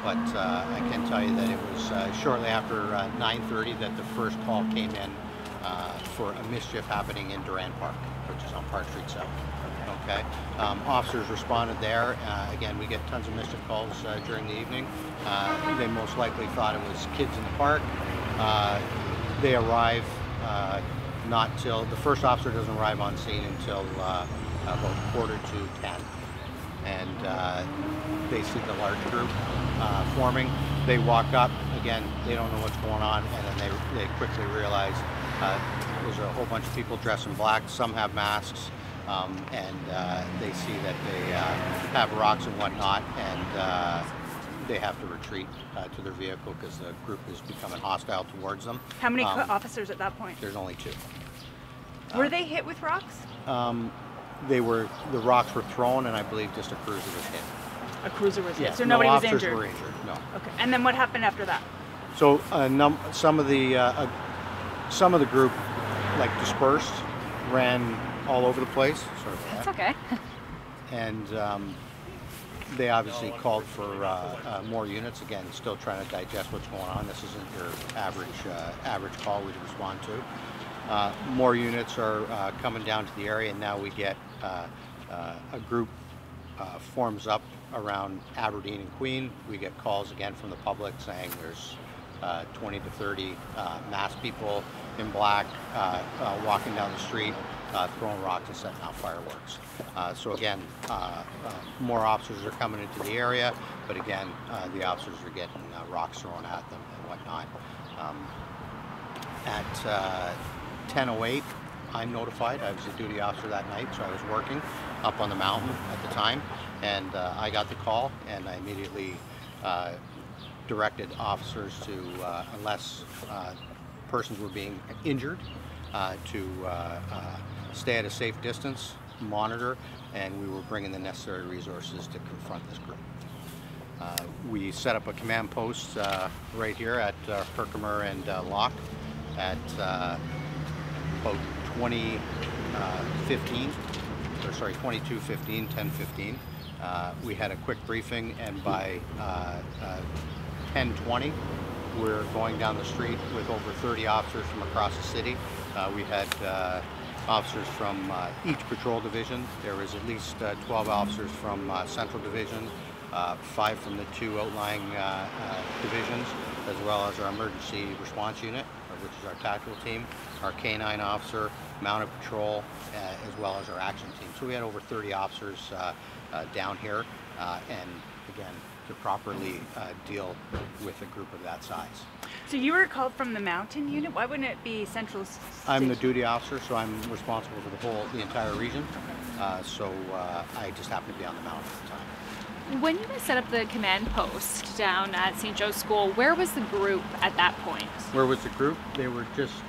but I can tell you that it was shortly after 9:30 that the first call came in for a mischief happening in Durand Park, which is on Park Street South. Okay, officers responded there. Again, we get tons of mischief calls during the evening. They most likely thought it was kids in the park. They arrive not till, the first officer doesn't arrive on scene until about 9:45, and they see the large group forming. They walk up, again, they don't know what's going on, and then they quickly realize there's a whole bunch of people dressed in black, some have masks, and they see that they have rocks and whatnot, and they have to retreat to their vehicle because the group is becoming hostile towards them. How many officers at that point? There's only 2. Were they hit with rocks? The rocks were thrown, and I believe just a cruiser was hit. A cruiser was hit, Yeah, so nobody was officers injured? were injured, no. Okay, and then what happened after that? So some of the group like dispersed, ran all over the place. Sort of. That's okay. And they obviously called for more units. Again, still trying to digest what's going on. This isn't your average call we'd respond to. More units are coming down to the area, and now we get a group forms up around Aberdeen and Queen. We get calls again from the public saying there's 20 to 30 masked people in black walking down the street, throwing rocks and setting off fireworks. So again, more officers are coming into the area, but again, the officers are getting rocks thrown at them and whatnot. At 10:08, I'm notified. I was a duty officer that night, so I was working up on the mountain at the time, and I got the call, and I immediately directed officers to, unless persons were being injured, to stay at a safe distance, monitor, and we were bringing the necessary resources to confront this group. We set up a command post right here at Herkimer and Locke at about 22:15, 10:15. We had a quick briefing, and by 10:20, we're going down the street with over 30 officers from across the city. We had officers from each patrol division. There was at least 12 officers from Central Division, 5 from the 2 outlying divisions, as well as our emergency response unit, which is our tactical team, our K-9 officer, mounted patrol, as well as our action team. So we had over 30 officers down here, and again, to properly deal with a group of that size. So you were called from the mountain unit? Why wouldn't it be Central Station? I'm the duty officer, so I'm responsible for the entire region. So I just happen to be on the mountain at the time. When you guys set up the command post down at St. Joe's School, where was the group at that point? Where was the group? They were just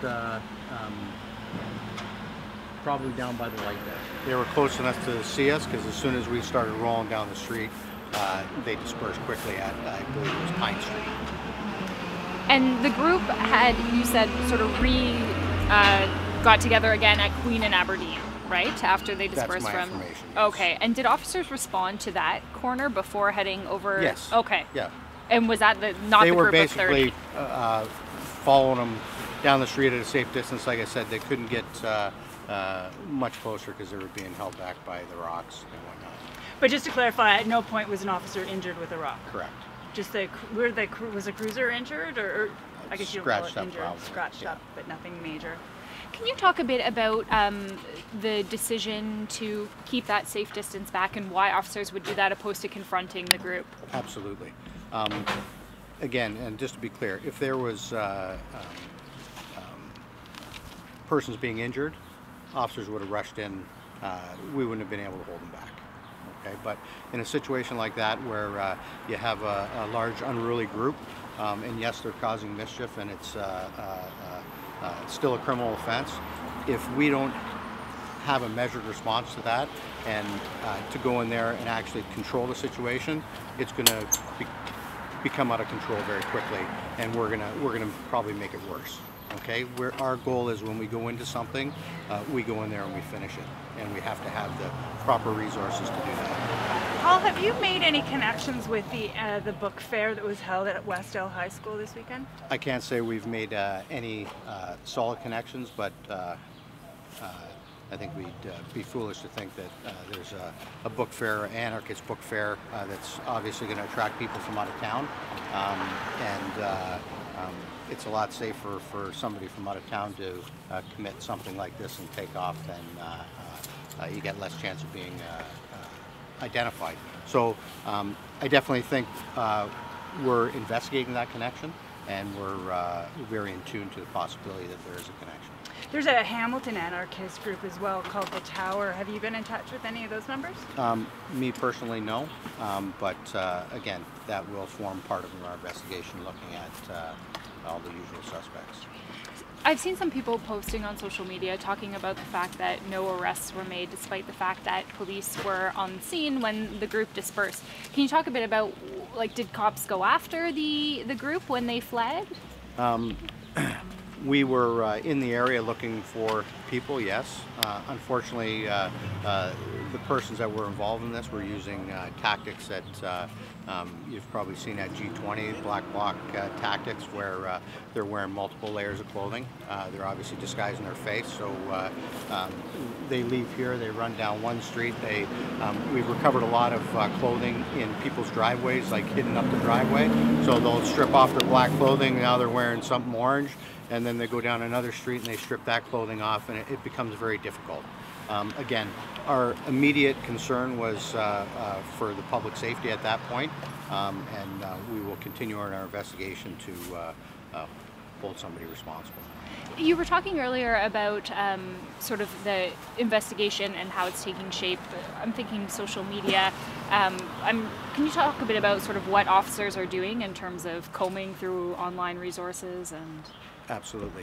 probably down by the light there. They were close enough to see us, because as soon as we started rolling down the street, they dispersed quickly at, I believe it was Pine Street. And the group had, you said, sort of got together again at Queen and Aberdeen, right? After they dispersed That's my from. information, yes. Okay. And did officers respond to that corner before heading over? Yes. Okay. Yeah. And was that not the group of 30? They were basically following them down the street at a safe distance. Like I said, they couldn't get much closer because they were being held back by the rocks and whatnot. But just to clarify, at no point was an officer injured with a rock? Correct. Just was a cruiser injured, or I guess you don't call it injured? Scratched up, but nothing major. Can you talk a bit about the decision to keep that safe distance back and why officers would do that opposed to confronting the group? Absolutely. Again, and just to be clear, if there was persons being injured, officers would have rushed in. We wouldn't have been able to hold them back. Okay, but in a situation like that where you have a large unruly group, and yes, they're causing mischief, and it's still a criminal offense, if we don't have a measured response to that and to go in there and actually control the situation, it's going to become out of control very quickly, and we're gonna probably make it worse. Okay, our goal is when we go into something, we go in there and we finish it, and we have to have the proper resources to do that. How Paul, have you made any connections with the book fair that was held at Westdale High School this weekend? I can't say we've made any solid connections, but I think we'd be foolish to think that there's a book fair, anarchist book fair, that's obviously going to attract people from out of town, it's a lot safer for somebody from out of town to commit something like this and take off than you get less chance of being identified. So I definitely think we're investigating that connection, and we're very in tune to the possibility that there is a connection. There's a Hamilton anarchist group as well called The Tower. Have you been in touch with any of those members? Me personally, no. But again, that will form part of our investigation, looking at all the usual suspects. I've seen some people posting on social media talking about the fact that no arrests were made despite the fact that police were on the scene when the group dispersed. Can you talk a bit about, like, did cops go after the group when they fled? We were in the area looking for people, yes. Unfortunately, the persons that were involved in this were using tactics that you've probably seen at G20, black bloc tactics, where they're wearing multiple layers of clothing. They're obviously disguising their face, so they leave here, they run down one street. We've recovered a lot of clothing in people's driveways, like hidden up the driveway. So they'll strip off their black clothing, now they're wearing something orange, and then they go down another street and they strip that clothing off, and it becomes very difficult. Again, our immediate concern was for the public safety at that point, and we will continue on our investigation to hold somebody responsible. You were talking earlier about sort of the investigation and how it's taking shape. I'm thinking social media. Can you talk a bit about sort of what officers are doing in terms of combing through online resources and? Absolutely.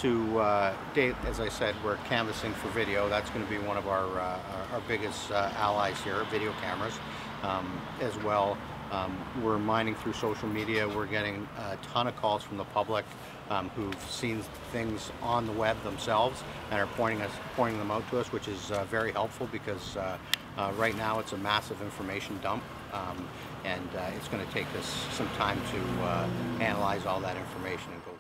To date, as I said, we're canvassing for video. That's going to be one of our biggest allies here, video cameras. As well, we're mining through social media. We're getting a ton of calls from the public who've seen things on the web themselves and are pointing them out to us, which is very helpful, because right now it's a massive information dump. And it's going to take us some time to analyze all that information and go